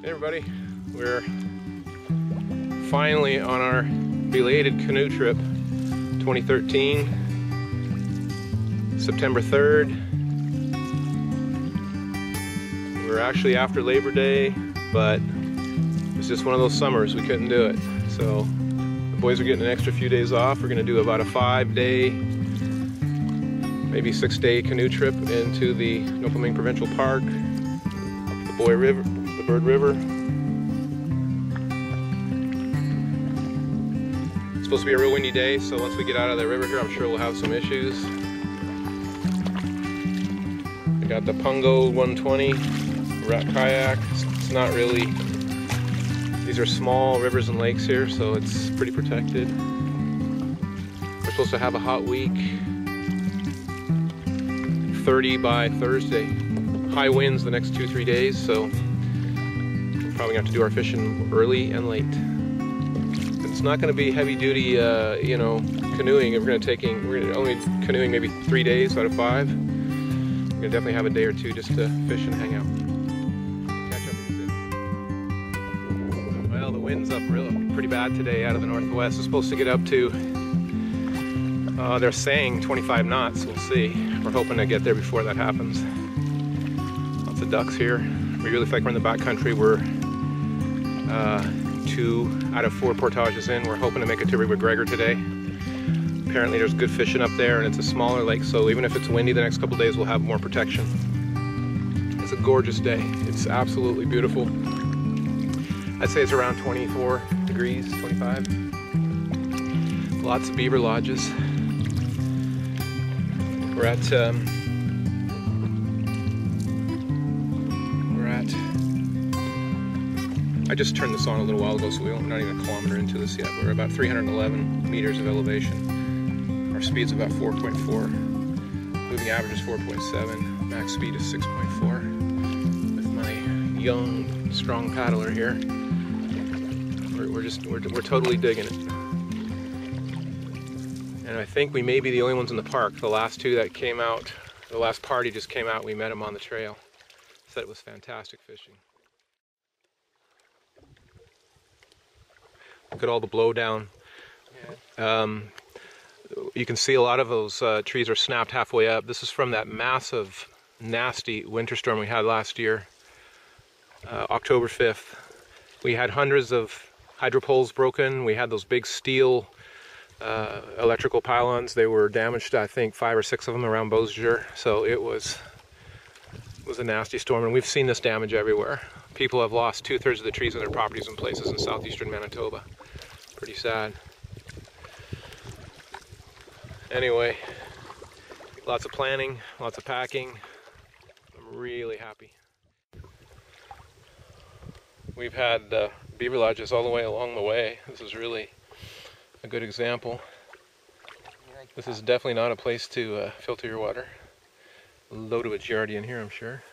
Hey everybody, we're finally on our belated canoe trip 2013, September 3rd. We're actually after Labor Day, but it's just one of those summers, we couldn't do it. So the boys are getting an extra few days off. We're gonna do about a 5-day, maybe 6-day canoe trip into the Nopalming Provincial Park, up the Boy River, the Bird River. It's supposed to be a real windy day, so once we get out of the river here, I'm sure we'll have some issues. I got the Pungo 120 rat kayak. It's not really, these are small rivers and lakes here, so it's pretty protected. We're supposed to have a hot week, 30 by Thursday. High winds the next 2-3 days, so we're probably gonna have to do our fishing early and late. It's not gonna be heavy duty, you know, canoeing. We're gonna only canoeing maybe 3 days out of 5. We're gonna definitely have a day or two just to fish and hang out. Catch up with you soon. Well, the wind's up pretty bad today out of the northwest. It's supposed to get up to, they're saying 25 knots. We'll see. We're hoping to get there before that happens. Lots of ducks here. We really feel like we're in the backcountry. We're 2 out of 4 portages in. We're hoping to make it to River Gregor today. Apparently there's good fishing up there, and it's a smaller lake, so even if it's windy the next couple days, we'll have more protection. It's a gorgeous day. It's absolutely beautiful. I'd say it's around 24 degrees, 25. Lots of beaver lodges. We're at I just turned this on a little while ago, so we're not even a kilometer into this yet. We're about 311 meters of elevation. Our speed's about 4.4. Moving average is 4.7. Max speed is 6.4. With my young, strong paddler here, we're totally digging it. And I think we may be the only ones in the park. The last 2 that came out, the last party just came out. We met them on the trail. Said it was fantastic fishing. Look at all the blowdown. Yeah. You can see a lot of those trees are snapped halfway up. This is from that massive, nasty winter storm we had last year, October 5th. We had hundreds of hydro poles broken. We had those big steel electrical pylons. They were damaged, I think 5 or 6 of them around Beausejour. So it was a nasty storm, and we've seen this damage everywhere. People have lost 2/3 of the trees on their properties in places in southeastern Manitoba. Pretty sad. Anyway, lots of planning, lots of packing. I'm really happy. We've had beaver lodges all the way along the way. This is really a good example. This is definitely not a place to filter your water. A load of a giardia in here, I'm sure.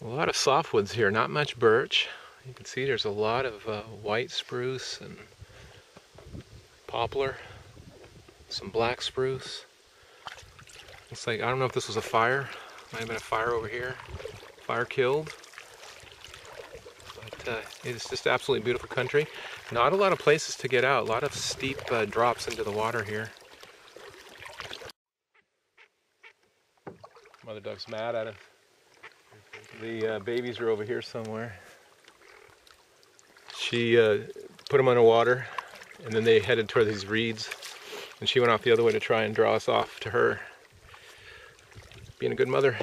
A lot of softwoods here, not much birch. You can see there's a lot of white spruce and poplar, some black spruce. It's like, I don't know if this was a fire. Might have been a fire over here. Fire killed. But it's just absolutely beautiful country. Not a lot of places to get out. A lot of steep drops into the water here. Mother duck's mad at it. The babies are over here somewhere. She put them underwater, and then they headed toward these reeds, and she went off the other way to try and draw us off to her. Being a good mother.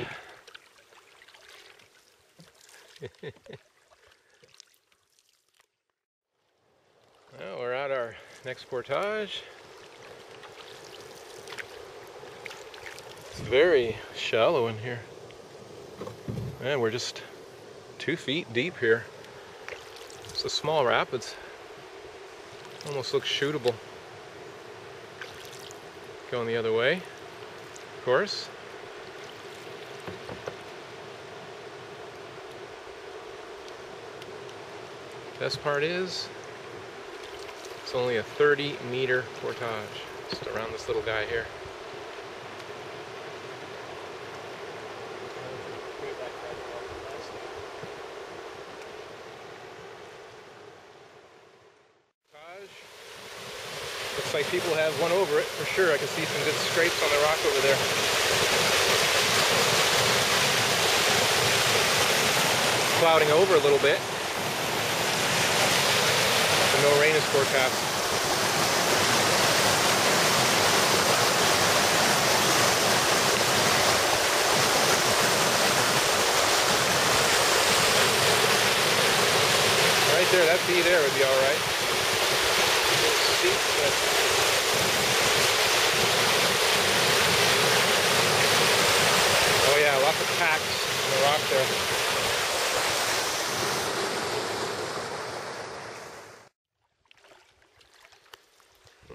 Well, we're at our next portage. It's very shallow in here. Man, we're just 2 feet deep here. It's a small rapids. Almost looks shootable. Going the other way, of course. Best part is, it's only a 30-meter portage, just around this little guy here. looks like people have won over it for sure. I can see some good scrapes on the rock over there. Clouding over a little bit. So no rain is forecast. Right there, that bee there would be all right. Steep, but oh yeah, lots of packs on the rock there.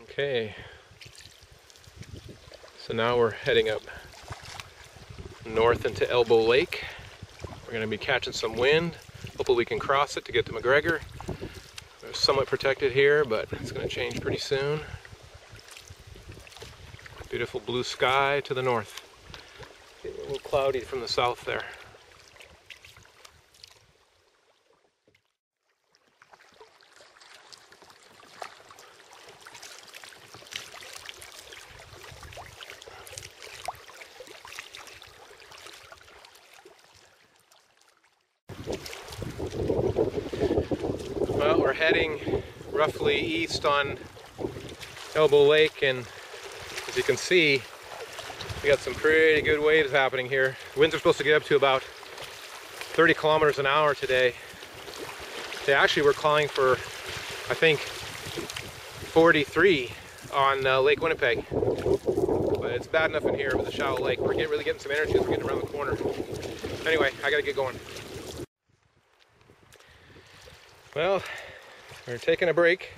Okay, so now we're heading up north into Elbow Lake. We're going to be catching some wind. Hopefully we can cross it to get to McGregor. We're somewhat protected here, but it's going to change pretty soon. Beautiful blue sky to the north. Getting a little cloudy from the south there. Well, we're heading roughly east on Elbow Lake, and as you can see, we got some pretty good waves happening here. Winds are supposed to get up to about 30 kilometers an hour today. They actually were calling for, I think, 43 on Lake Winnipeg. But it's bad enough in here with a shallow lake. We're really getting some energy as we're getting around the corner. Anyway, I gotta get going. Well, we're taking a break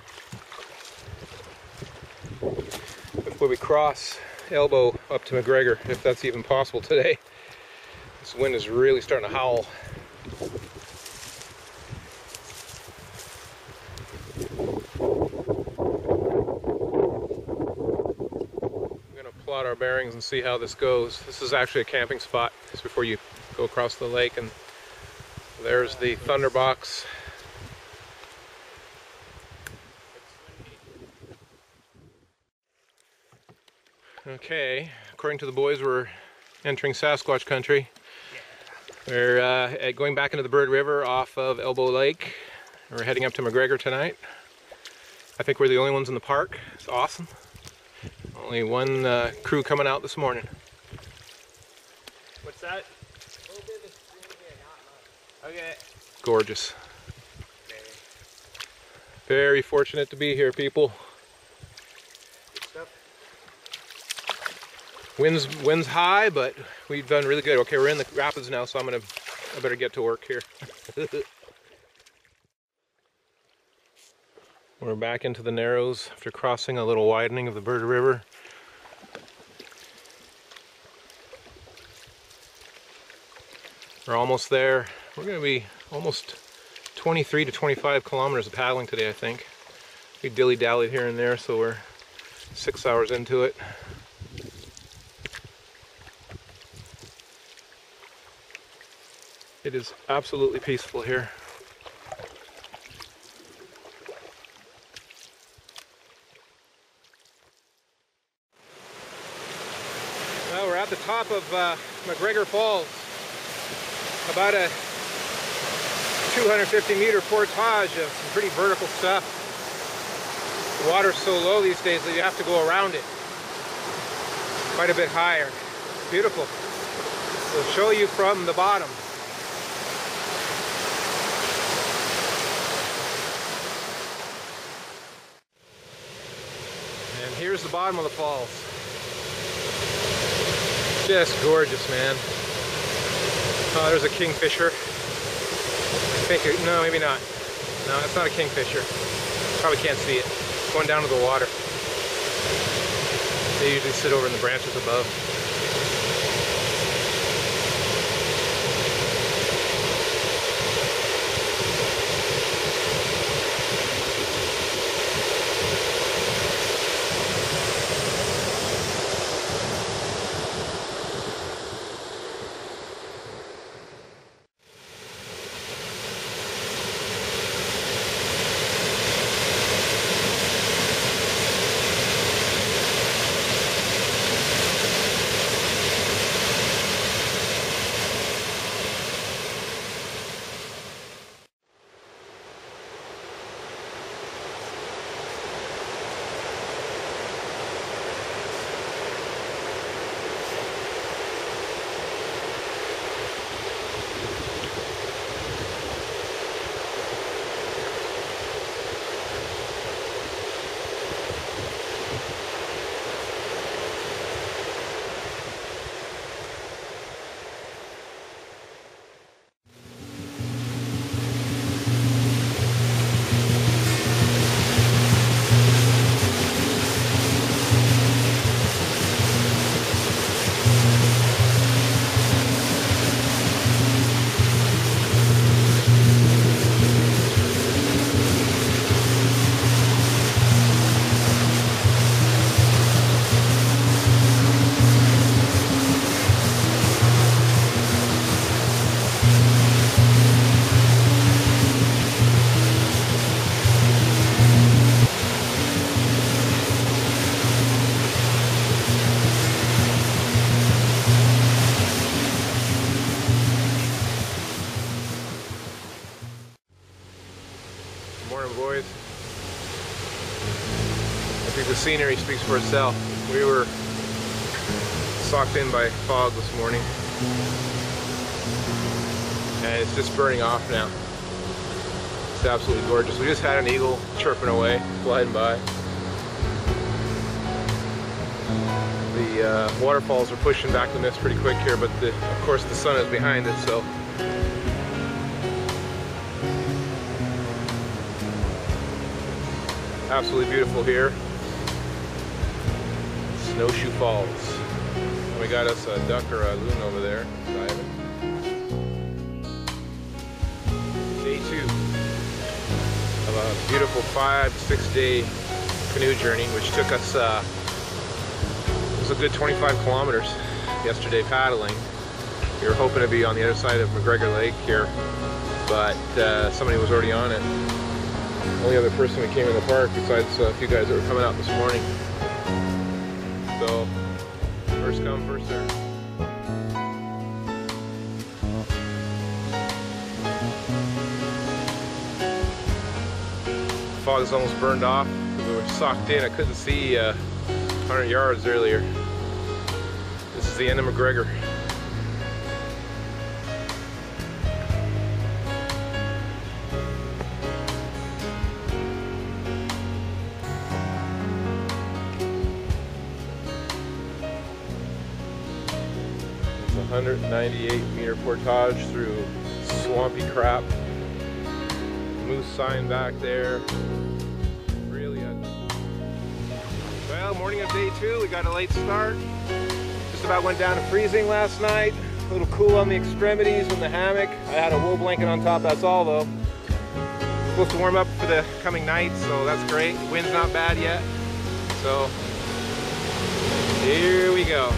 before we cross Elbow up to McGregor, if that's even possible today. This wind is really starting to howl. We're gonna plot our bearings and see how this goes. This is actually a camping spot just before you go across the lake, and there's the Thunderbox. Okay, according to the boys, we're entering Sasquatch country. We're going back into the Bird River off of Elbow Lake. We're heading up to McGregor tonight. I think we're the only ones in the park. It's awesome. Only one crew coming out this morning. What's that? A little bit of a stream here, not much. Okay. Gorgeous. Very fortunate to be here, people. Wind's high, but we've done really good. Okay, we're in the rapids now, so I better get to work here. We're back into the Narrows after crossing a little widening of the Bird River. We're almost there. We're going to be almost 23 to 25 kilometers of paddling today, I think. We dilly-dallied here and there, so we're 6 hours into it. It is absolutely peaceful here. Well, we're at the top of McGregor Falls. About a 250-meter portage of some pretty vertical stuff. The water's so low these days that you have to go around it quite a bit higher. Beautiful. We'll show you from the bottom. And here's the bottom of the falls. Just gorgeous, man. Oh, there's a kingfisher. I think, no, maybe not. No, it's not a kingfisher. Probably can't see it. It's going down to the water. They usually sit over in the branches above. Morning, boys. I think the scenery speaks for itself. We were socked in by fog this morning, and it's just burning off now. It's absolutely gorgeous. We just had an eagle chirping away, flying by. The waterfalls are pushing back the mist pretty quick here, but of course the sun is behind it, so absolutely beautiful here. Snowshoe Falls. And we got us a duck or a loon over there diving. Day 2 of a beautiful 5 to 6 day canoe journey, which took us it was a good 25 kilometers yesterday paddling. We were hoping to be on the other side of McGregor Lake here, but somebody was already on it. Only other person that came in the park besides a few guys that were coming out this morning. So, first come, first serve. The fog is almost burned off because we were socked in. I couldn't see 100 yards earlier. This is the end of McGregor. It's a 198-meter portage through swampy crap. Moose sign back there. Well, morning of day 2, we got a late start. Just about went down to freezing last night. A little cool on the extremities in the hammock. I had a wool blanket on top, that's all though. Supposed to warm up for the coming night, so that's great. Wind's not bad yet. So, here we go.